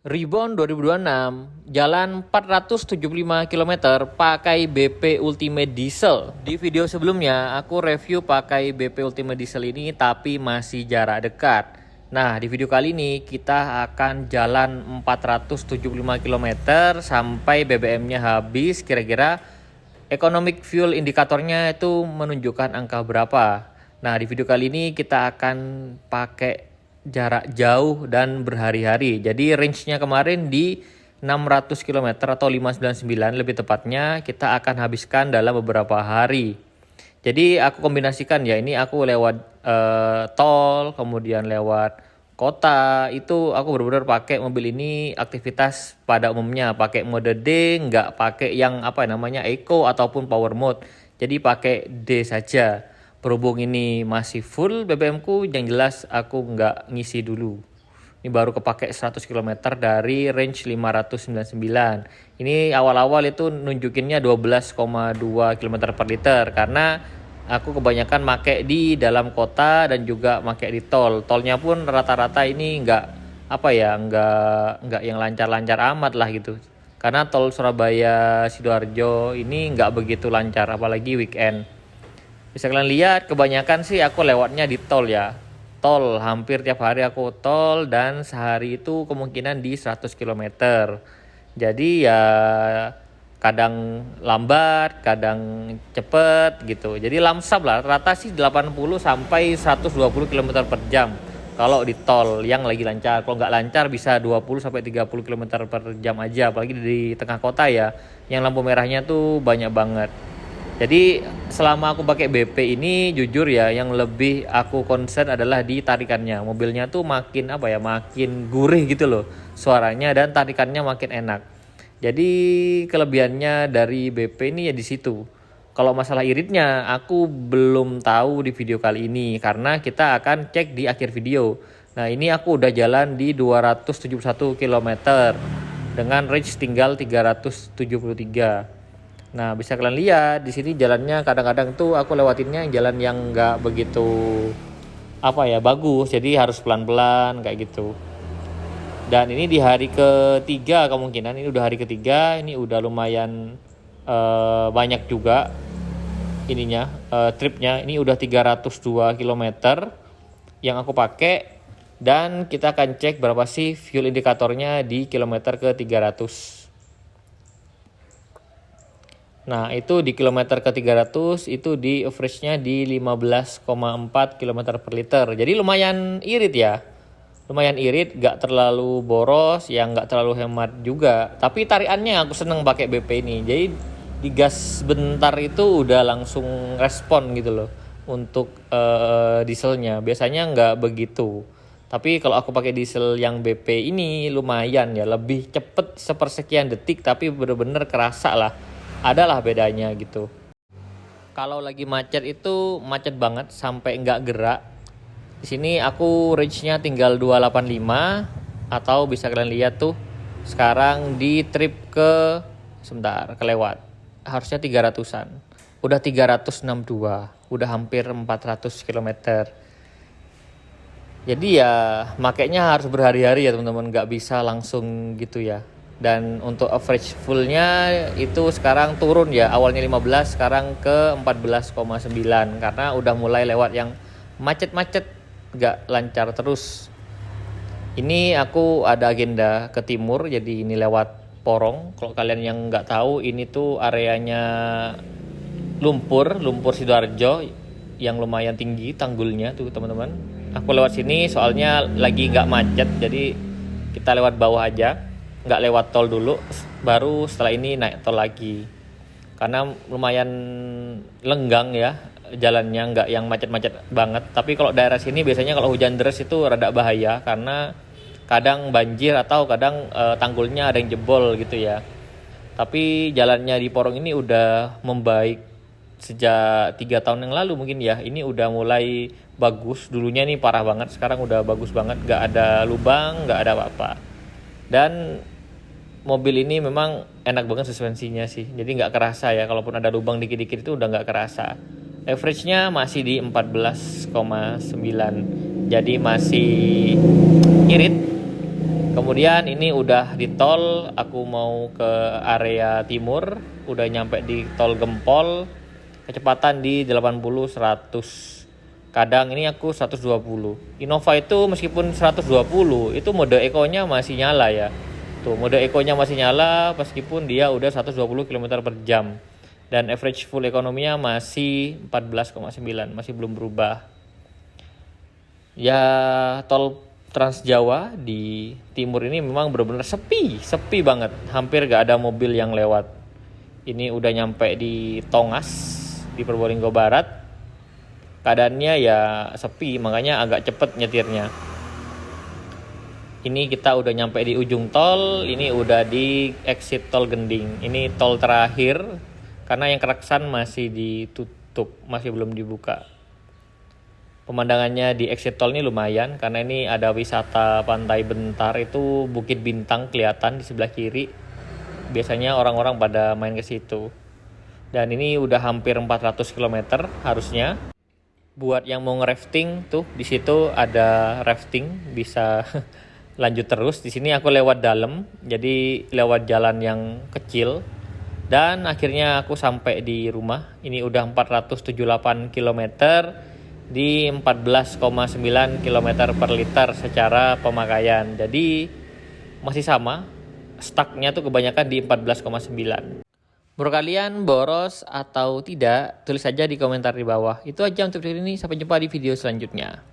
Rebound 2026, jalan 475 km pakai BP Ultimate Diesel. Di video sebelumnya aku review pakai BP Ultimate Diesel ini tapi masih jarak dekat. Nah, di video kali ini kita akan jalan 475 km sampai BBM-nya habis. Kira-kira economic fuel indikatornya itu menunjukkan angka berapa. Nah, di video kali ini kita akan pakai jarak jauh dan berhari-hari. Jadi range-nya kemarin di 600 km atau 599 lebih tepatnya kita akan habiskan dalam beberapa hari. Jadi aku kombinasikan ya, ini aku lewat tol, kemudian lewat kota, itu aku benar-benar pakai mobil ini aktivitas pada umumnya, pakai mode D, nggak pakai yang apa namanya eco ataupun power mode. Jadi pakai D saja. Berhubung ini masih full BBM ku, yang jelas aku nggak ngisi dulu. Ini baru kepake 100 km dari range 599. Ini awal-awal itu nunjukinnya 12,2 km per liter karena aku kebanyakan make di dalam kota dan juga make di tol. Tolnya pun rata-rata ini nggak apa ya, nggak yang lancar-lancar amat lah gitu. Karena tol Surabaya Sidoarjo ini nggak begitu lancar apalagi weekend. Bisa kalian lihat kebanyakan sih aku lewatnya di tol ya. Tol hampir tiap hari aku tol dan sehari itu kemungkinan di 100 km. Jadi ya kadang lambat, kadang cepet gitu. Jadi lamsam lah, rata sih 80 sampai 120 km per jam. Kalau di tol yang lagi lancar, kalau nggak lancar bisa 20 sampai 30 km per jam aja, apalagi di tengah kota ya, yang lampu merahnya tuh banyak banget. Jadi selama aku pakai BP ini jujur ya yang lebih aku concern adalah di tarikannya. Mobilnya tuh makin apa ya, makin gurih gitu loh suaranya dan tarikannya makin enak. Jadi kelebihannya dari BP ini ya di situ. Kalau masalah iritnya aku belum tahu di video kali ini karena kita akan cek di akhir video. Nah, ini aku udah jalan di 271 km dengan range tinggal 373. Nah, bisa kalian lihat di sini jalannya kadang-kadang tuh aku lewatinnya jalan yang nggak begitu apa ya bagus, jadi harus pelan-pelan kayak gitu. Dan ini di hari ketiga kemungkinan ini udah hari ketiga, ini udah lumayan banyak juga ininya tripnya. Ini udah 302 km yang aku pakai dan kita akan cek berapa sih fuel indikatornya di kilometer ke 300. Nah, itu di kilometer ke-300 itu di average-nya di 15,4 km per liter. Jadi lumayan irit ya. Lumayan irit, gak terlalu boros, yang gak terlalu hemat juga. Tapi tarikannya aku seneng pakai BP ini. Jadi digas bentar itu udah langsung respon gitu loh untuk dieselnya. Biasanya nggak begitu. Tapi kalau aku pakai diesel yang BP ini lumayan ya, lebih cepet sepersekian detik tapi bener-bener kerasa lah. Adalah bedanya gitu. Kalau lagi macet itu macet banget sampai nggak gerak. Di sini aku range-nya tinggal 285 atau bisa kalian lihat tuh sekarang di trip ke sebentar kelewat. Harusnya 300-an. Udah 362, udah hampir 400 km. Jadi ya makanya harus berhari-hari ya teman-teman, nggak bisa langsung gitu ya. Dan untuk average fullnya itu sekarang turun ya, awalnya 15 sekarang ke 14,9 karena udah mulai lewat yang macet-macet gak lancar terus. Ini aku ada agenda ke timur, jadi ini lewat Porong. Kalau kalian yang nggak tahu, ini tuh areanya lumpur Sidoarjo yang lumayan tinggi tanggulnya tuh teman-teman. Aku lewat sini soalnya lagi nggak macet, jadi kita lewat bawah aja, nggak lewat tol dulu, baru setelah ini naik tol lagi karena lumayan lenggang ya jalannya, nggak yang macet-macet banget. Tapi kalau daerah sini biasanya kalau hujan deras itu rada bahaya karena kadang banjir atau kadang tanggulnya ada yang jebol gitu ya. Tapi jalannya di Porong ini udah membaik sejak 3 tahun yang lalu mungkin ya. Ini udah mulai bagus, dulunya nih parah banget, sekarang udah bagus banget, nggak ada lubang, nggak ada apa-apa. Dan mobil ini memang enak banget suspensinya sih, jadi nggak kerasa ya, kalaupun ada lubang dikit-dikit itu udah nggak kerasa. Average-nya masih di 14,9, jadi masih irit Kemudian ini udah di tol, aku mau ke area timur, udah nyampe di tol Gempol, kecepatan di 80 100. Kadang ini aku 120. Innova itu meskipun 120, itu mode ekonya masih nyala ya. Tuh, mode ekonya masih nyala meskipun dia udah 120 km per jam. Dan average full ekonominya masih 14,9, masih belum berubah. Ya, tol Trans Jawa di timur ini memang benar-benar sepi banget. Hampir gak ada mobil yang lewat. Ini udah nyampe di Tongas, di Probolinggo Barat. Keadaannya ya sepi, makanya agak cepet nyetirnya. Ini kita udah nyampe di ujung tol, ini udah di exit tol Gending. Ini tol terakhir, karena yang Keraksan masih ditutup, masih belum dibuka. Pemandangannya di exit tol ini lumayan karena ini ada wisata Pantai Bentar, itu Bukit Bintang kelihatan di sebelah kiri. Biasanya orang-orang pada main ke situ. Dan ini udah hampir 400 km harusnya. Buat yang mau nge-rafting tuh di situ ada rafting, bisa lanjut terus. Di sini aku lewat dalam, jadi lewat jalan yang kecil. Dan akhirnya aku sampai di rumah. Ini udah 478 km di 14,9 km per liter secara pemakaian. Jadi masih sama, stucknya tuh kebanyakan di 14,9. Menurut kalian boros atau tidak? Tulis saja di komentar di bawah. Itu aja untuk video ini, sampai jumpa di video selanjutnya.